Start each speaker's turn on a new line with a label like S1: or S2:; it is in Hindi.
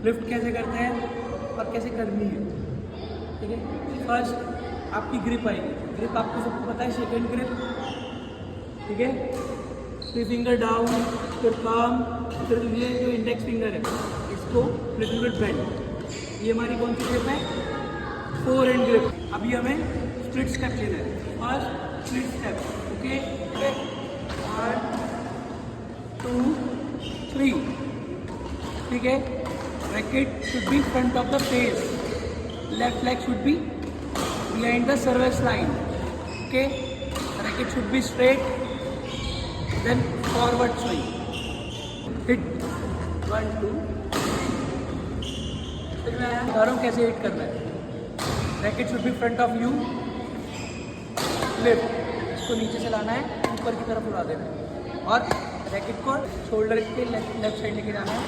S1: लिफ्ट कैसे करते हैं और कैसे करनी है, ठीक है। फर्स्ट आपकी ग्रिप आएगी, ग्रिप आपको सबको पता है, सेकेंड ग्रिप, ठीक है। 3 फिंगर डाउन, फिर पाम, फिर ये जो इंडेक्स फिंगर है इसको लिटिल बिट बेंड। ये हमारी कौन सी ग्रिप है? 4 हैंड ग्रिप। अभी हमें स्प्लिट स्टेप लेना है। First split step, okay. 1 2 3, ठीक है। Racket should be front of the face, left leg should be behind the service line, okay. Racket should be straight, then forward swing, hit 1 2। फिर मैं बता रहा हूँ कैसे हिट करना है। Racket should be front of you, lift, इसको नीचे से लाना है, ऊपर की तरफ उड़ा देना है और रैकेट को शोल्डर के लेफ्ट साइड लेके जाना है।